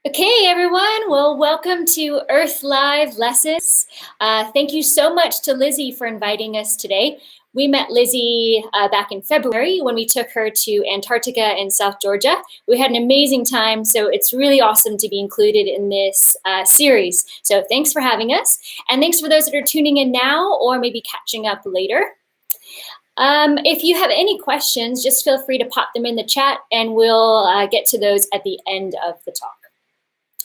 Okay, everyone. Well, welcome to Earth Live Lessons. Thank you so much to Lizzie for inviting us today. We met Lizzie back in February when we took her to Antarctica in South Georgia. We had an amazing time, so it's really awesome to be included in this series. So thanks for having us, and thanks for those that are tuning in now or maybe catching up later. If you have any questions, just feel free to pop them in the chat, and we'll get to those at the end of the talk.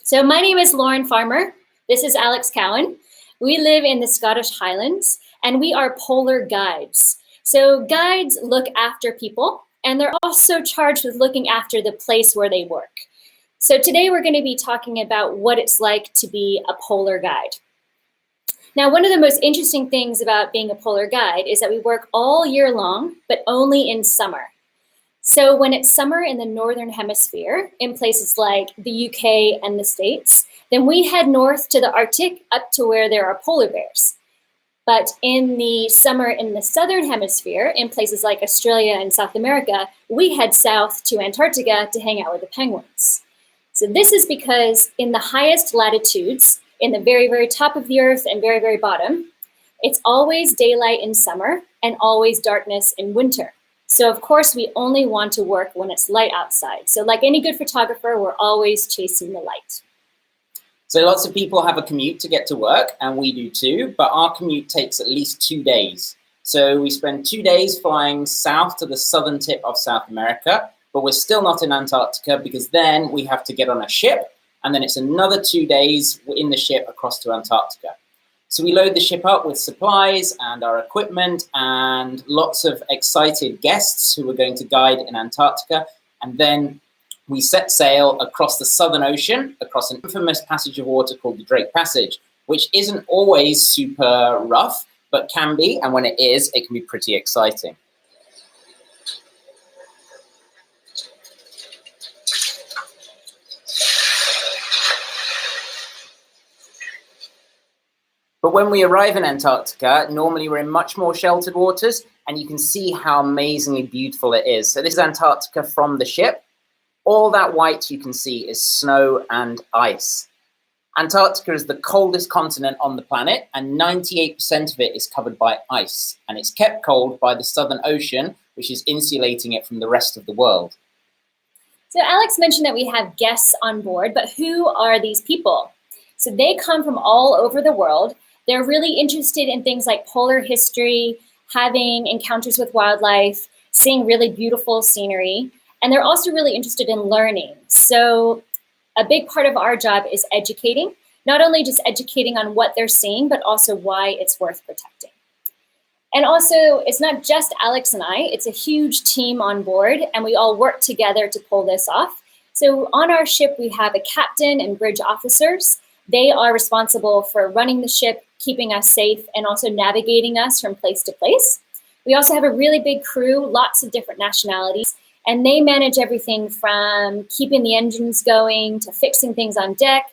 So my name is Lauren Farmer. This is Alex Cowan. We live in the Scottish Highlands, and we are polar guides. So guides look after people, and they're also charged with looking after the place where they work. So today we're going to be talking about what it's like to be a polar guide. Now, one of the most interesting things about being a polar guide is that we work all year long, but only in summer. So when it's summer in the Northern Hemisphere, in places like the UK and the States, then we head north to the Arctic up to where there are polar bears. But in the summer in the Southern Hemisphere, in places like Australia and South America, we head south to Antarctica to hang out with the penguins. So this is because in the highest latitudes, in the very, very top of the Earth and very, very bottom, it's always daylight in summer and always darkness in winter. So of course, we only want to work when it's light outside. So like any good photographer, we're always chasing the light. So lots of people have a commute to get to work, and we do too, but our commute takes at least 2 days. So we spend 2 days flying south to the southern tip of South America, but we're still not in Antarctica because then we have to get on a ship, and then it's another 2 days in the ship across to Antarctica. So we load the ship up with supplies and our equipment and lots of excited guests who are going to guide in Antarctica. And then we set sail across the Southern Ocean, across an infamous passage of water called the Drake Passage, which isn't always super rough, but can be. And when it is, it can be pretty exciting. But when we arrive in Antarctica, normally we're in much more sheltered waters, and you can see how amazingly beautiful it is. So this is Antarctica from the ship. All that white you can see is snow and ice. Antarctica is the coldest continent on the planet, and 98% of it is covered by ice. And it's kept cold by the Southern Ocean, which is insulating it from the rest of the world. So Alex mentioned that we have guests on board, but who are these people? So they come from all over the world. They're really interested in things like polar history, having encounters with wildlife, seeing really beautiful scenery, and they're also really interested in learning. So a big part of our job is educating, not only just educating on what they're seeing, but also why it's worth protecting. And also, it's not just Alex and I, it's a huge team on board, and we all work together to pull this off. So on our ship, we have a captain and bridge officers. They are responsible for running the ship, keeping us safe, and also navigating us from place to place. We also have a really big crew, lots of different nationalities, and they manage everything from keeping the engines going to fixing things on deck,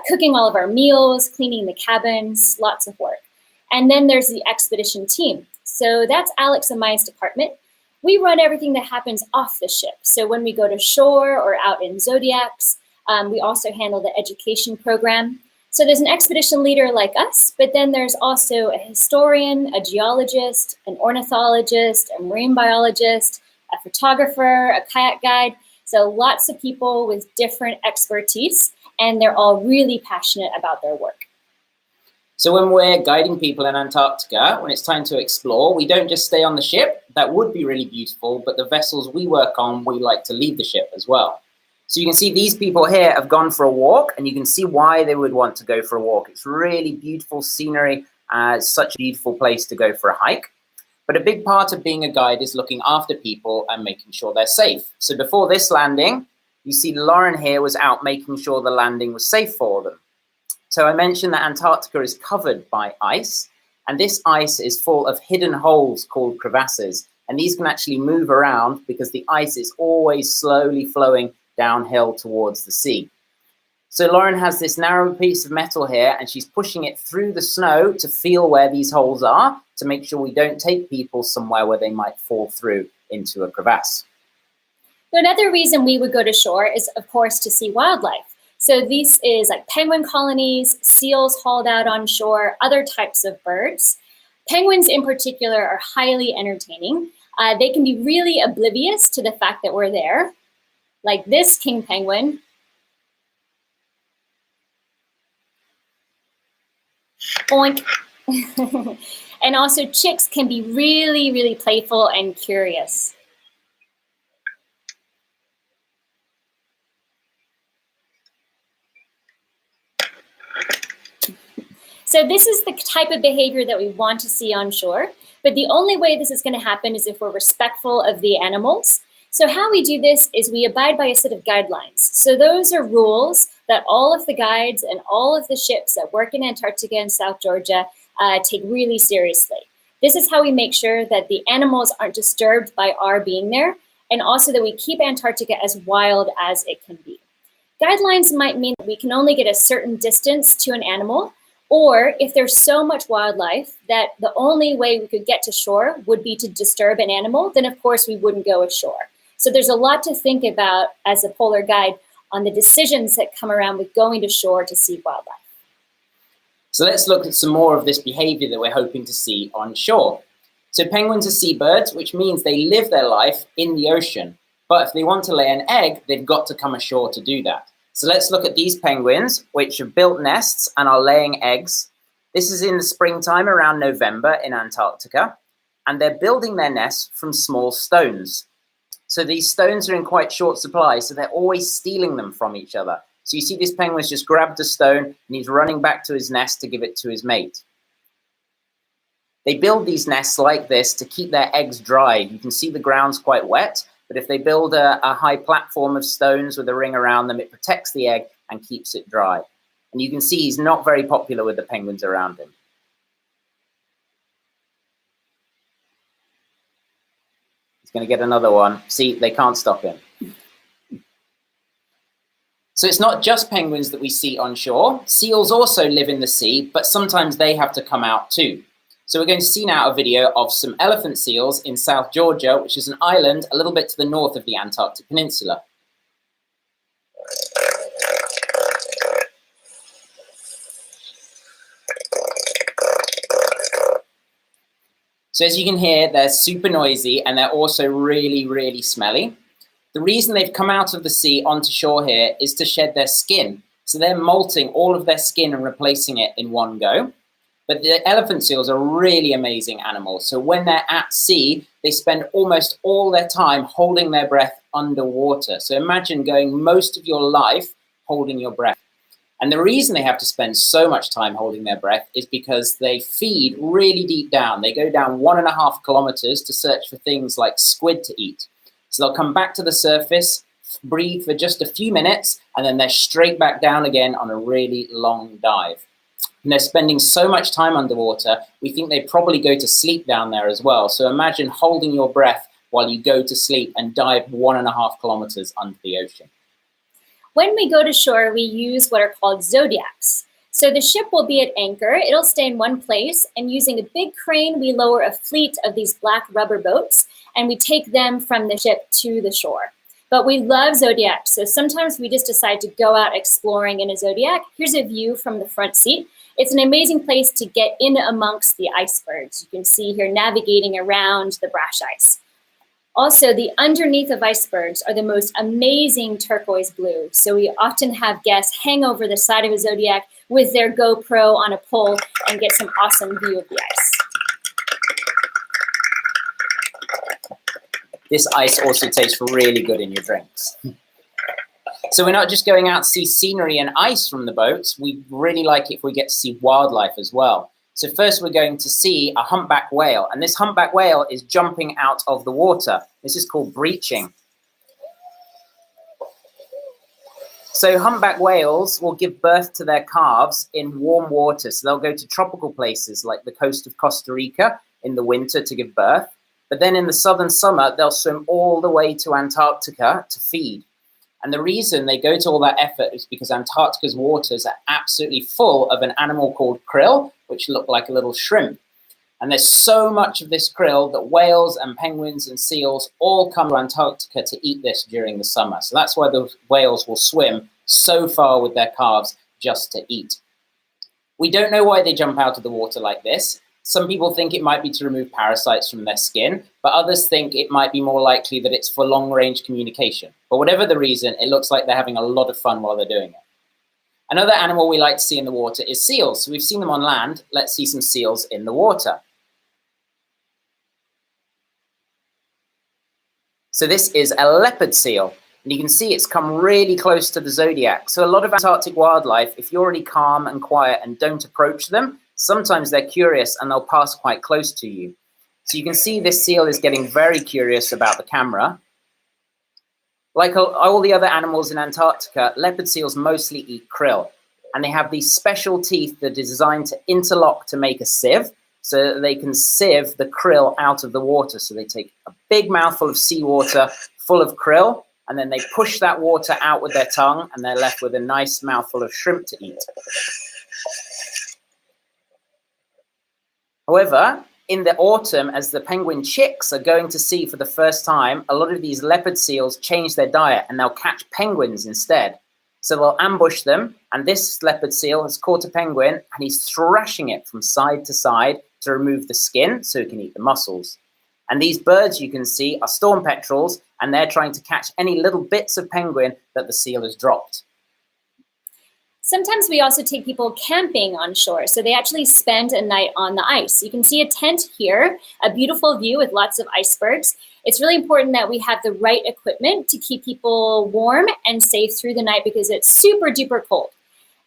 cooking all of our meals, cleaning the cabins, lots of work. And then there's the expedition team. So that's Alex and my department. We run everything that happens off the ship. So when we go to shore or out in Zodiacs, we also handle the education program. So there's an expedition leader like us, but then there's also a historian, a geologist, an ornithologist, a marine biologist, a photographer, a kayak guide. So lots of people with different expertise, and they're all really passionate about their work. So when we're guiding people in Antarctica, when it's time to explore, we don't just stay on the ship. That would be really beautiful, but the vessels we work on, we like to leave the ship as well. So you can see these people here have gone for a walk, and you can see why they would want to go for a walk. It's really beautiful scenery, such a beautiful place to go for a hike. But a big part of being a guide is looking after people and making sure they're safe. So before this landing, you see Lauren here was out making sure the landing was safe for them. So I mentioned that Antarctica is covered by ice, and this ice is full of hidden holes called crevasses. And these can actually move around because the ice is always slowly flowing downhill towards the sea. So Lauren has this narrow piece of metal here, and she's pushing it through the snow to feel where these holes are, to make sure we don't take people somewhere where they might fall through into a crevasse. So another reason we would go to shore is, of course, to see wildlife. So this is like penguin colonies, seals hauled out on shore, other types of birds. Penguins in particular are highly entertaining. They can be really oblivious to the fact that we're there, like this king penguin. Oink. And also chicks can be really, really playful and curious. So this is the type of behavior that we want to see on shore, but the only way this is going to happen is if we're respectful of the animals. So how we do this is we abide by a set of guidelines. So those are rules that all of the guides and all of the ships that work in Antarctica and South Georgia take really seriously. This is how we make sure that the animals aren't disturbed by our being there, and also that we keep Antarctica as wild as it can be. Guidelines might mean that we can only get a certain distance to an animal, or if there's so much wildlife that the only way we could get to shore would be to disturb an animal, then of course we wouldn't go ashore. So there's a lot to think about as a polar guide on the decisions that come around with going to shore to see wildlife. So let's look at some more of this behavior that we're hoping to see on shore. So penguins are seabirds, which means they live their life in the ocean. But if they want to lay an egg, they've got to come ashore to do that. So let's look at these penguins, which have built nests and are laying eggs. This is in the springtime around November in Antarctica, and they're building their nests from small stones. So these stones are in quite short supply, so they're always stealing them from each other. So you see this penguin's just grabbed a stone and he's running back to his nest to give it to his mate. They build these nests like this to keep their eggs dry. You can see the ground's quite wet, but if they build a high platform of stones with a ring around them, it protects the egg and keeps it dry. And you can see he's not very popular with the penguins around him. He's going to get another one. See, they can't stop him. So it's not just penguins that we see on shore. Seals also live in the sea, but sometimes they have to come out too. So we're going to see now a video of some elephant seals in South Georgia, which is an island a little bit to the north of the Antarctic Peninsula. So as you can hear, they're super noisy and they're also really, really smelly. The reason they've come out of the sea onto shore here is to shed their skin. So they're molting all of their skin and replacing it in one go. But the elephant seals are really amazing animals. So when they're at sea, they spend almost all their time holding their breath underwater. So imagine going most of your life holding your breath. And the reason they have to spend so much time holding their breath is because they feed really deep down. They go down 1.5 kilometers to search for things like squid to eat. So they'll come back to the surface, breathe for just a few minutes, and then they're straight back down again on a really long dive. And they're spending so much time underwater, we think they probably go to sleep down there as well. So imagine holding your breath while you go to sleep and dive 1.5 kilometers under the ocean. When we go to shore, we use what are called Zodiacs. So the ship will be at anchor, it'll stay in one place, and using a big crane, we lower a fleet of these black rubber boats, and we take them from the ship to the shore. But we love Zodiacs, so sometimes we just decide to go out exploring in a Zodiac. Here's a view from the front seat. It's an amazing place to get in amongst the icebergs. You can see here navigating around the brash ice. Also, the underneath of icebergs are the most amazing turquoise blue. So we often have guests hang over the side of a Zodiac with their GoPro on a pole and get some awesome view of the ice. This ice also tastes really good in your drinks. So we're not just going out to see scenery and ice from the boats. We really like it if we get to see wildlife as well. So first we're going to see a humpback whale. And this humpback whale is jumping out of the water. This is called breaching. So humpback whales will give birth to their calves in warm water. So they'll go to tropical places like the coast of Costa Rica in the winter to give birth. But then in the southern summer, they'll swim all the way to Antarctica to feed. And the reason they go to all that effort is because Antarctica's waters are absolutely full of an animal called krill, which look like a little shrimp. And there's so much of this krill that whales and penguins and seals all come to Antarctica to eat this during the summer. So that's why the whales will swim so far with their calves just to eat. We don't know why they jump out of the water like this. Some people think it might be to remove parasites from their skin, but others think it might be more likely that it's for long-range communication. But whatever the reason, it looks like they're having a lot of fun while they're doing it. Another animal we like to see in the water is seals. So we've seen them on land. Let's see some seals in the water. So this is a leopard seal. And you can see it's come really close to the Zodiac. So a lot of Antarctic wildlife, if you're already calm and quiet and don't approach them, sometimes they're curious and they'll pass quite close to you. So you can see this seal is getting very curious about the camera. Like all the other animals in Antarctica, leopard seals mostly eat krill. And they have these special teeth that are designed to interlock to make a sieve, so that they can sieve the krill out of the water. So they take a big mouthful of seawater full of krill, and then they push that water out with their tongue, and they're left with a nice mouthful of shrimp to eat. However, in the autumn, as the penguin chicks are going to sea for the first time, a lot of these leopard seals change their diet, and they'll catch penguins instead. So they'll ambush them, and this leopard seal has caught a penguin, and he's thrashing it from side to side to remove the skin so he can eat the muscles. And these birds you can see are storm petrels, and they're trying to catch any little bits of penguin that the seal has dropped. Sometimes we also take people camping on shore, so they actually spend a night on the ice. You can see a tent here, a beautiful view with lots of icebergs. It's really important that we have the right equipment to keep people warm and safe through the night because it's super duper cold.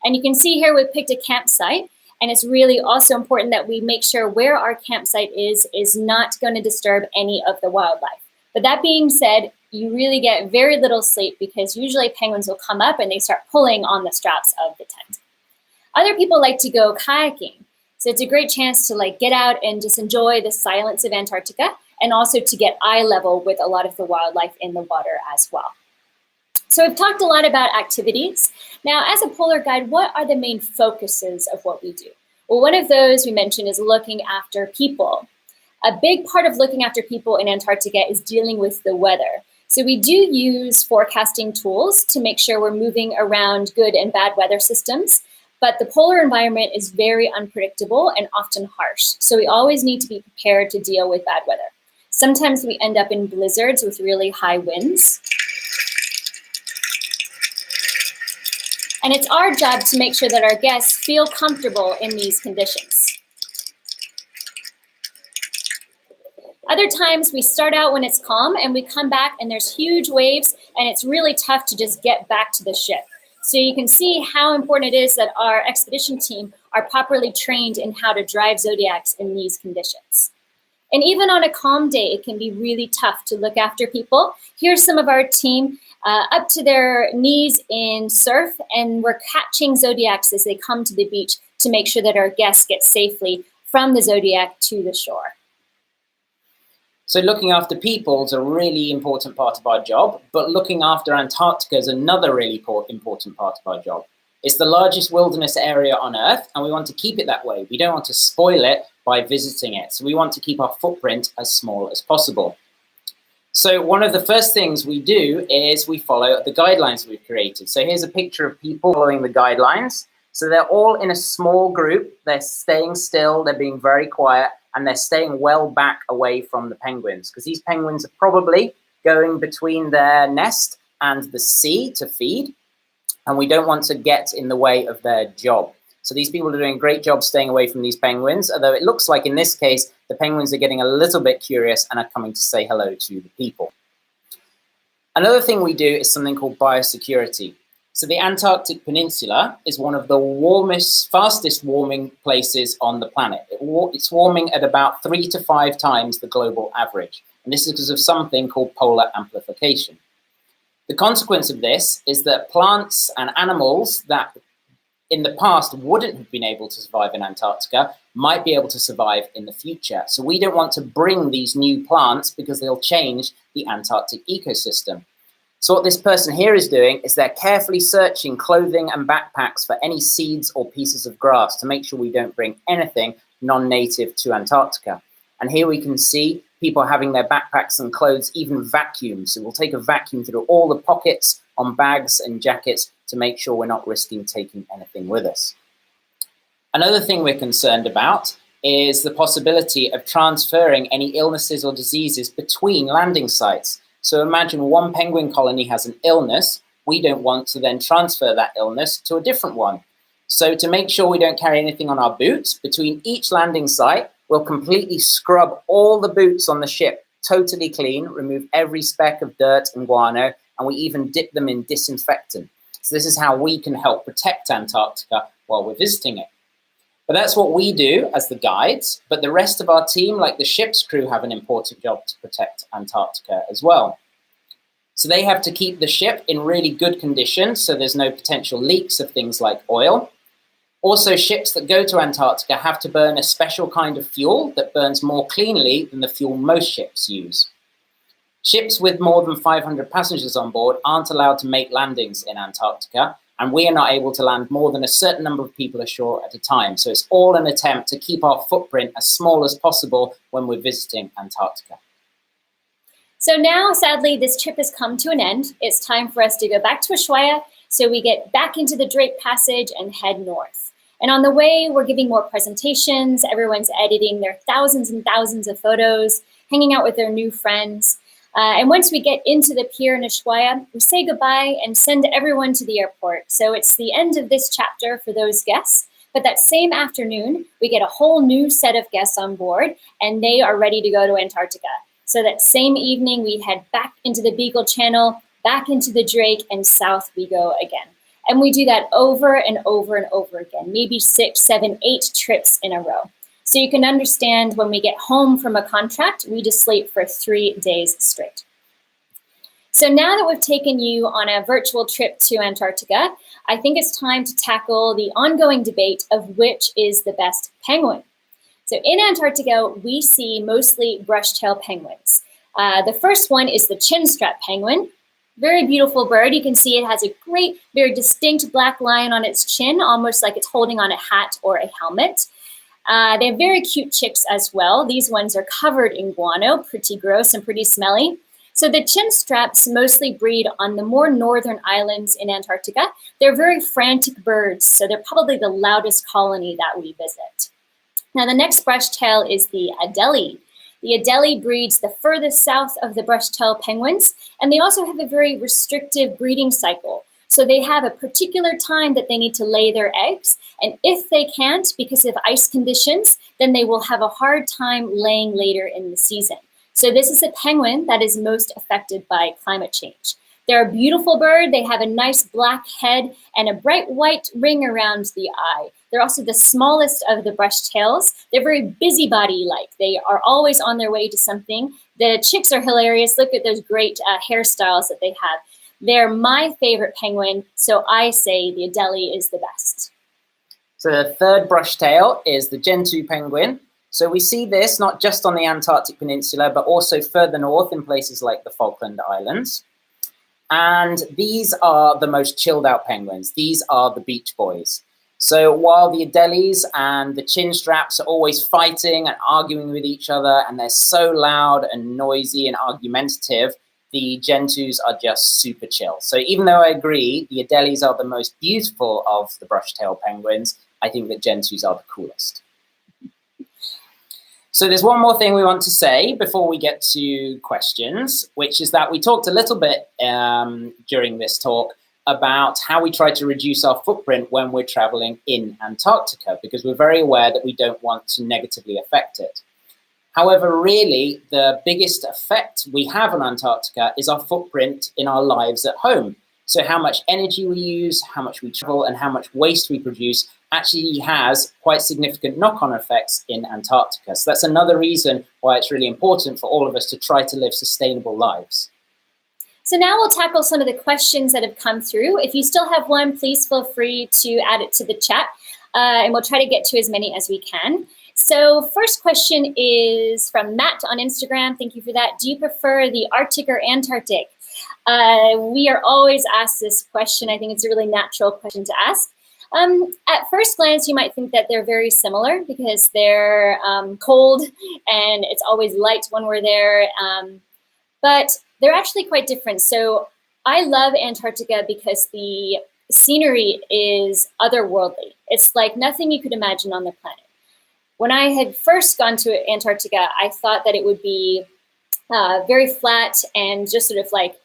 And you can see here we've picked a campsite, and it's really also important that we make sure where our campsite is not going to disturb any of the wildlife. But that being said, you really get very little sleep because usually penguins will come up and they start pulling on the straps of the tent. Other people like to go kayaking. So it's a great chance to get out and just enjoy the silence of Antarctica and also to get eye level with a lot of the wildlife in the water as well. So we've talked a lot about activities. Now, as a polar guide, what are the main focuses of what we do? Well, one of those we mentioned is looking after people. A big part of looking after people in Antarctica is dealing with the weather. So we do use forecasting tools to make sure we're moving around good and bad weather systems, but the polar environment is very unpredictable and often harsh. So we always need to be prepared to deal with bad weather. Sometimes we end up in blizzards with really high winds. And it's our job to make sure that our guests feel comfortable in these conditions. Other times we start out when it's calm and we come back and there's huge waves and it's really tough to just get back to the ship. So you can see how important it is that our expedition team are properly trained in how to drive Zodiacs in these conditions. And even on a calm day, it can be really tough to look after people. Here's some of our team up to their knees in surf, and we're catching Zodiacs as they come to the beach to make sure that our guests get safely from the Zodiac to the shore. So looking after people is a really important part of our job, but looking after Antarctica is another really important part of our job. It's the largest wilderness area on Earth, and we want to keep it that way. We don't want to spoil it by visiting it. So we want to keep our footprint as small as possible. So one of the first things we do is we follow the guidelines we've created. So here's a picture of people following the guidelines. So they're all in a small group. They're staying still. They're being very quiet. And they're staying well back away from the penguins, because these penguins are probably going between their nest and the sea to feed, and we don't want to get in the way of their job. So these people are doing a great job staying away from these penguins, although it looks like in this case, the penguins are getting a little bit curious and are coming to say hello to the people. Another thing we do is something called biosecurity. So the Antarctic Peninsula is one of the warmest, fastest warming places on the planet. It's warming at about 3 to 5 times the global average. And this is because of something called polar amplification. The consequence of this is that plants and animals that in the past wouldn't have been able to survive in Antarctica might be able to survive in the future. So we don't want to bring these new plants because they'll change the Antarctic ecosystem. So what this person here is doing is they're carefully searching clothing and backpacks for any seeds or pieces of grass to make sure we don't bring anything non-native to Antarctica. And here we can see people having their backpacks and clothes even vacuumed. So we'll take a vacuum through all the pockets on bags and jackets to make sure we're not risking taking anything with us. Another thing we're concerned about is the possibility of transferring any illnesses or diseases between landing sites. So imagine one penguin colony has an illness. We don't want to then transfer that illness to a different one. So to make sure we don't carry anything on our boots, between each landing site, we'll completely scrub all the boots on the ship, totally clean, remove every speck of dirt and guano, and we even dip them in disinfectant. So this is how we can help protect Antarctica while we're visiting it. But that's what we do as the guides, but the rest of our team, like the ship's crew, have an important job to protect Antarctica as well. So they have to keep the ship in really good condition so there's no potential leaks of things like oil. Also, ships that go to Antarctica have to burn a special kind of fuel that burns more cleanly than the fuel most ships use. Ships with more than 500 passengers on board aren't allowed to make landings in Antarctica, and we are not able to land more than a certain number of people ashore at a time. So it's all an attempt to keep our footprint as small as possible when we're visiting Antarctica. So now, sadly, this trip has come to an end. It's time for us to go back to Ushuaia, so we get back into the Drake Passage and head north. And on the way, we're giving more presentations. Everyone's editing their thousands and thousands of photos, hanging out with their new friends. And once we get into the pier in Ushuaia, we say goodbye and send everyone to the airport. So it's the end of this chapter for those guests. But that same afternoon, we get a whole new set of guests on board, and they are ready to go to Antarctica. So that same evening, we head back into the Beagle Channel, back into the Drake, and south we go again. And we do that over and over and over again, maybe 6, 7, 8 trips in a row. So you can understand when we get home from a contract, we just sleep for 3 days straight. So now that we've taken you on a virtual trip to Antarctica, I think it's time to tackle the ongoing debate of which is the best penguin. So in Antarctica, we see mostly brush-tail penguins. The first one is the chin-strap penguin. Very beautiful bird. You can see it has a great, very distinct black line on its chin, almost like it's holding on a hat or a helmet. They have very cute chicks as well. These ones are covered in guano, pretty gross and pretty smelly. So the chin straps mostly breed on the more northern islands in Antarctica. They're very frantic birds, so they're probably the loudest colony that we visit. Now the next brush-tail is the Adelie. The Adelie breeds the furthest south of the brush-tail penguins, and they also have a very restrictive breeding cycle. So they have a particular time that they need to lay their eggs, and if they can't because of ice conditions, then they will have a hard time laying later in the season. So this is a penguin that is most affected by climate change. They're a beautiful bird. They have a nice black head and a bright white ring around the eye. They're also the smallest of the brush-tails. They're very busybody-like. They are always on their way to something. The chicks are hilarious. Look at those great hairstyles that they have. They're my favorite penguin, so I say the Adelie is the best. So the third brush-tail is the Gentoo penguin. So we see this not just on the Antarctic Peninsula, but also further north in places like the Falkland Islands. And these are the most chilled out penguins. These are the beach boys. So while the Adelies and the chin straps are always fighting and arguing with each other, and they're so loud and noisy and argumentative, the Gentoos are just super chill. So even though I agree the Adelies are the most beautiful of the brush-tailed penguins, I think that Gentoos are the coolest. So there's one more thing we want to say before we get to questions, which is that we talked a little bit during this talk about how we try to reduce our footprint when we're traveling in Antarctica, because we're very aware that we don't want to negatively affect it. However, really, the biggest effect we have on Antarctica is our footprint in our lives at home. So how much energy we use, how much we travel, and how much waste we produce actually has quite significant knock-on effects in Antarctica. So that's another reason why it's really important for all of us to try to live sustainable lives. So now we'll tackle some of the questions that have come through. If you still have one, please feel free to add it to the chat, and we'll try to get to as many as we can. So first question is from Matt on Instagram. Thank you for that. Do you prefer the Arctic or Antarctic? We are always asked this question. I think it's a really natural question to ask. At first glance, you might think that they're very similar because they're cold and it's always light when we're there. But they're actually quite different. So I love Antarctica because the scenery is otherworldly. It's like nothing you could imagine on the planet. When I had first gone to Antarctica, I thought that it would be very flat and just sort of like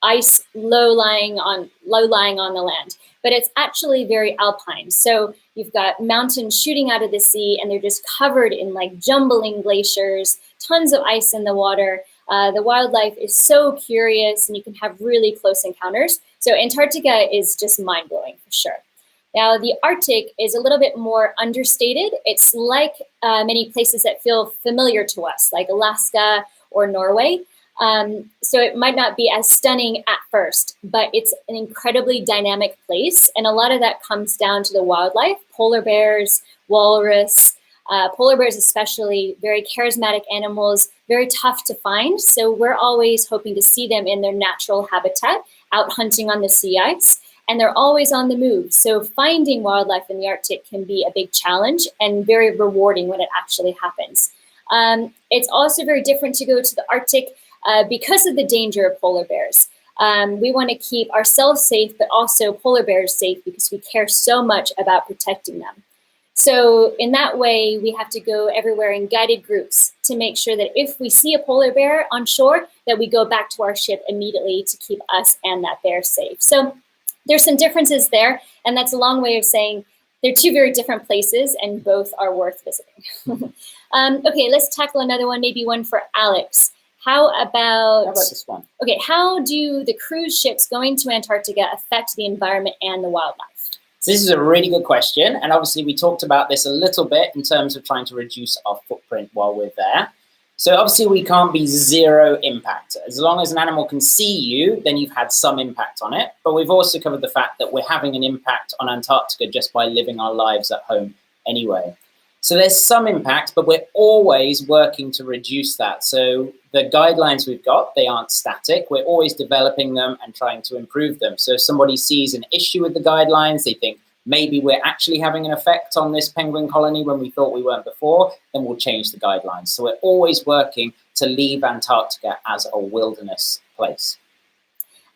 ice low-lying on the land. But it's actually very alpine. So you've got mountains shooting out of the sea, and they're just covered in like jumbling glaciers, tons of ice in the water. The wildlife is so curious, and you can have really close encounters. So Antarctica is just mind-blowing for sure. Now, the Arctic is a little bit more understated. It's like many places that feel familiar to us, like Alaska or Norway. So it might not be as stunning at first, but it's an incredibly dynamic place. And a lot of that comes down to the wildlife, polar bears, walrus, polar bears especially, very charismatic animals, very tough to find. So we're always hoping to see them in their natural habitat, out hunting on the sea ice. And they're always on the move. So finding wildlife in the Arctic can be a big challenge and very rewarding when it actually happens. It's also very different to go to the Arctic because of the danger of polar bears. We want to keep ourselves safe, but also polar bears safe because we care so much about protecting them. So in that way, we have to go everywhere in guided groups to make sure that if we see a polar bear on shore, that we go back to our ship immediately to keep us and that bear safe. So there's some differences there, and that's a long way of saying they're two very different places and both are worth visiting. Okay, let's tackle another one, maybe one for Alex. How about this one? Okay, how do the cruise ships going to Antarctica affect the environment and the wildlife? So this is a really good question, and obviously we talked about this a little bit in terms of trying to reduce our footprint while we're there. So obviously we can't be zero impact. As long as an animal can see you, then you've had some impact on it. But we've also covered the fact that we're having an impact on Antarctica just by living our lives at home anyway. So there's some impact, but we're always working to reduce that. So the guidelines we've got, they aren't static. We're always developing them and trying to improve them. So if somebody sees an issue with the guidelines, they think maybe we're actually having an effect on this penguin colony when we thought we weren't before, then we'll change the guidelines. So we're always working to leave Antarctica as a wilderness place.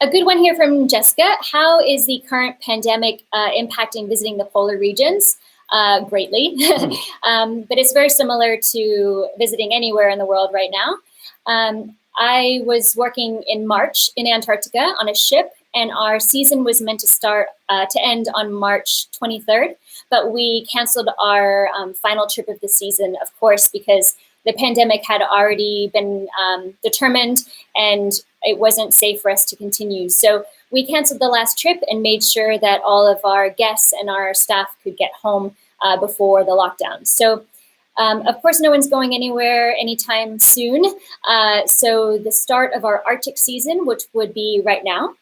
A good one here from Jessica. How is the current pandemic impacting visiting the polar regions? Greatly, but it's very similar to visiting anywhere in the world right now. I was working in March in Antarctica on a ship, and our season was meant to end on March 23rd, but we canceled our final trip of the season, of course, because the pandemic had already been determined and it wasn't safe for us to continue. So we canceled the last trip and made sure that all of our guests and our staff could get home before the lockdown. So of course, no one's going anywhere anytime soon. So the start of our Arctic season, which would be right now,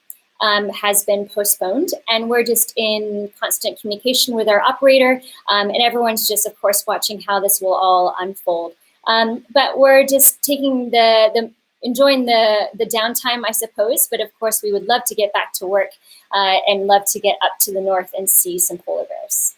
has been postponed. And we're just in constant communication with our operator. And everyone's just, of course, watching how this will all unfold. But we're just taking enjoying the downtime, I suppose. But of course, we would love to get back to work and love to get up to the north and see some polar bears.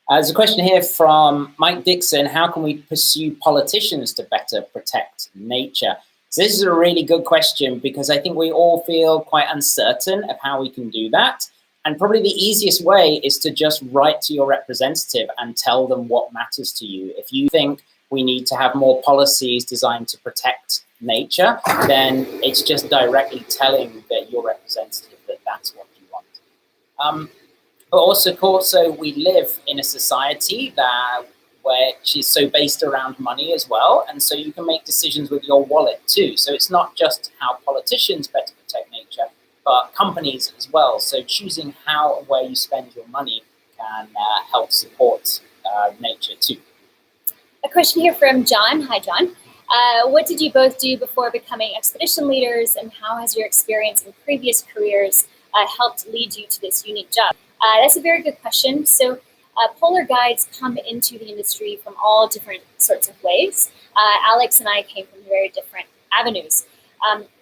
There's a question here from Mike Dixon. How can we pursue politicians to better protect nature? So this is a really good question because I think we all feel quite uncertain of how we can do that. And probably the easiest way is to just write to your representative and tell them what matters to you. If you think we need to have more policies designed to protect nature, then it's just directly telling your representative that that's what you want. But also, we live in a society which is so based around money as well, and so you can make decisions with your wallet too. So it's not just how politicians better protect nature, but companies as well. So choosing how and where you spend your money can help support nature too. A question here from John. Hi, John. What did you both do before becoming expedition leaders, and how has your experience in previous careers helped lead you to this unique job? That's a very good question. So polar guides come into the industry from all different sorts of ways. Alex and I came from very different avenues.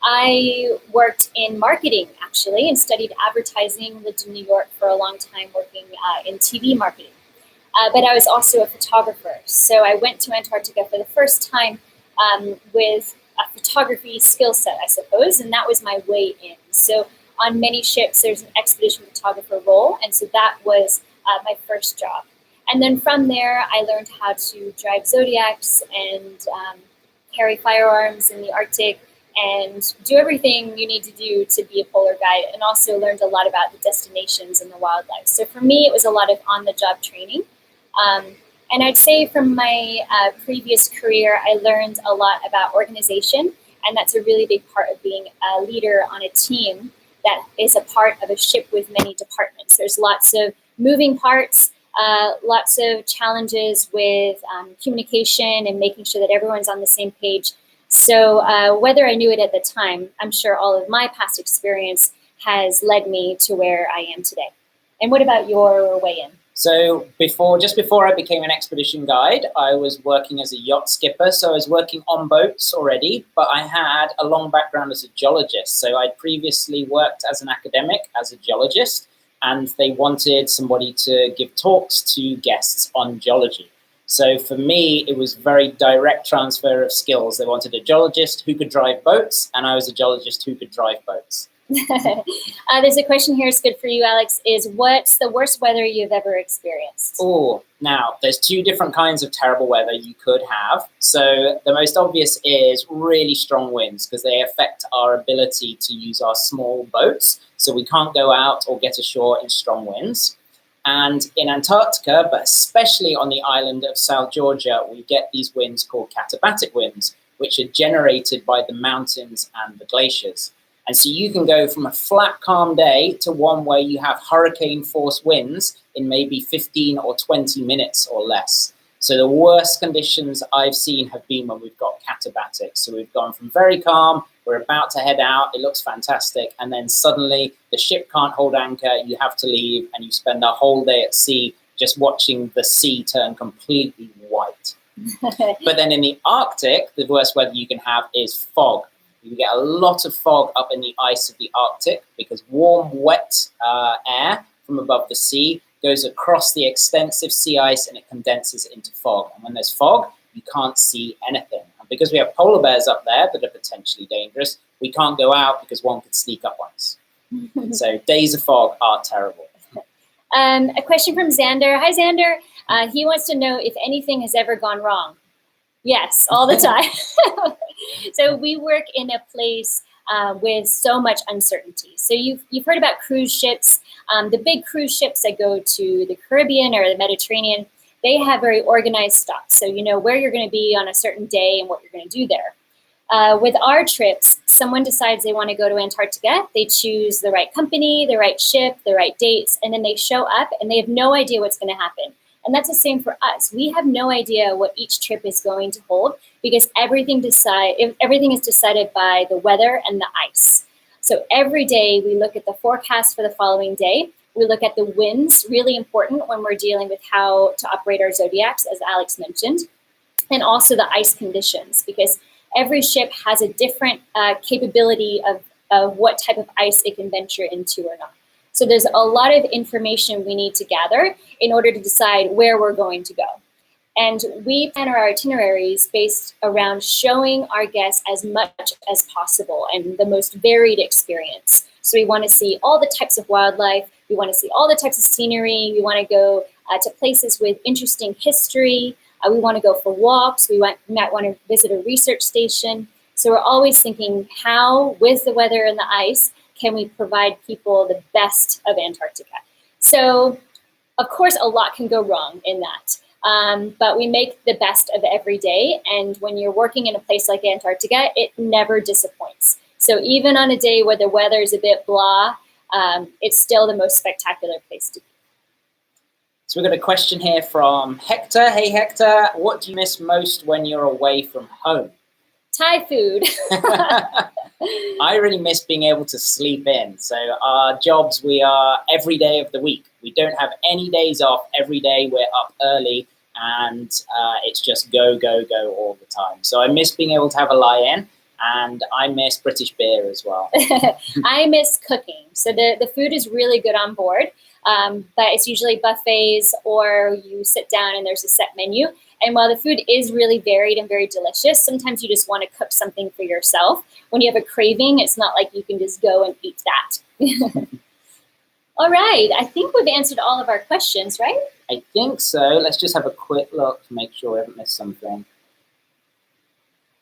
I worked in marketing, actually, and studied advertising, lived in New York for a long time working in TV marketing. But I was also a photographer. So I went to Antarctica for the first time with a photography skill set, I suppose, and that was my way in. So on many ships, there's an expedition photographer role, and so that was my first job. And then from there, I learned how to drive Zodiacs and carry firearms in the Arctic and do everything you need to do to be a polar guide, and also learned a lot about the destinations and the wildlife. So for me, it was a lot of on-the-job training. And I'd say from my previous career, I learned a lot about organization, and that's a really big part of being a leader on a team that is a part of a ship with many departments. There's lots of moving parts, lots of challenges with communication and making sure that everyone's on the same page. So whether I knew it at the time, I'm sure all of my past experience has led me to where I am today. And what about your way in? So just before I became an expedition guide, I was working as a yacht skipper. So I was working on boats already, but I had a long background as a geologist. So I'd previously worked as an academic, as a geologist, and they wanted somebody to give talks to guests on geology. So for me, it was very direct transfer of skills. They wanted a geologist who could drive boats, and I was a geologist who could drive boats. There's a question here, it's good for you, Alex, is what's the worst weather you've ever experienced? Oh, now, there's two different kinds of terrible weather you could have. So the most obvious is really strong winds, because they affect our ability to use our small boats. So we can't go out or get ashore in strong winds. And in Antarctica, but especially on the island of South Georgia, we get these winds called katabatic winds, which are generated by the mountains and the glaciers. And so you can go from a flat, calm day to one where you have hurricane-force winds in maybe 15 or 20 minutes or less. So the worst conditions I've seen have been when we've got katabatic. So we've gone from very calm, we're about to head out, it looks fantastic, and then suddenly the ship can't hold anchor, you have to leave, and you spend a whole day at sea just watching the sea turn completely white. But then in the Arctic, the worst weather you can have is fog. You get a lot of fog up in the ice of the Arctic because warm, wet air from above the sea goes across the extensive sea ice and it condenses into fog. And when there's fog, you can't see anything. And because we have polar bears up there that are potentially dangerous, we can't go out because one could sneak up on us. So days of fog are terrible. A question from Xander. Hi, Xander. He wants to know if anything has ever gone wrong. Yes, all the time. So we work in a place with so much uncertainty. So you've heard about cruise ships. The big cruise ships that go to the Caribbean or the Mediterranean, they have very organized stops. So you know where you're going to be on a certain day and what you're going to do there. With our trips, someone decides they want to go to Antarctica. They choose the right company, the right ship, the right dates, and then they show up and they have no idea what's going to happen. And that's the same for us. We have no idea what each trip is going to hold because everything is decided by the weather and the ice. So every day we look at the forecast for the following day. We look at the winds, really important when we're dealing with how to operate our Zodiacs, as Alex mentioned, and also the ice conditions, because every ship has a different capability of what type of ice it can venture into or not. So there's a lot of information we need to gather in order to decide where we're going to go. And we plan our itineraries based around showing our guests as much as possible and the most varied experience. So we want to see all the types of wildlife. We want to see all the types of scenery. We want to go to places with interesting history. We want to go for walks. We might want to visit a research station. So we're always thinking how, with the weather and the ice, can we provide people the best of Antarctica? So, of course, a lot can go wrong in that. But we make the best of every day. And when you're working in a place like Antarctica, it never disappoints. So even on a day where the weather is a bit blah, it's still the most spectacular place to be. So we've got a question here from Hector. Hey, Hector, what do you miss most when you're away from home? Thai food. I really miss being able to sleep in. So our jobs, we are every day of the week. We don't have any days off. Every day we're up early and it's just go, go, go all the time. So I miss being able to have a lie-in and I miss British beer as well. I miss cooking. So the food is really good on board, but it's usually buffets or you sit down and there's a set menu. And while the food is really varied and very delicious, sometimes you just want to cook something for yourself. When you have a craving, it's not like you can just go and eat that. All right, I think we've answered all of our questions, right? I think so. Let's just have a quick look to make sure we haven't missed something.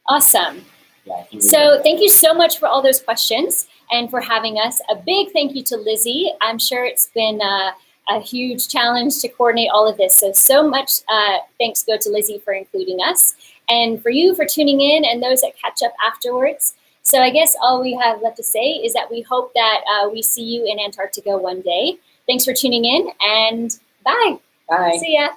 Awesome. Yeah, I think so thank you so much for all those questions and for having us. A big thank you to Lizzie. I'm sure it's been a huge challenge to coordinate all of this. So much thanks go to Lizzie for including us, and for you for tuning in, and those that catch up afterwards. So I guess all we have left to say is that we hope that we see you in Antarctica one day. Thanks for tuning in, and bye. Bye. See ya.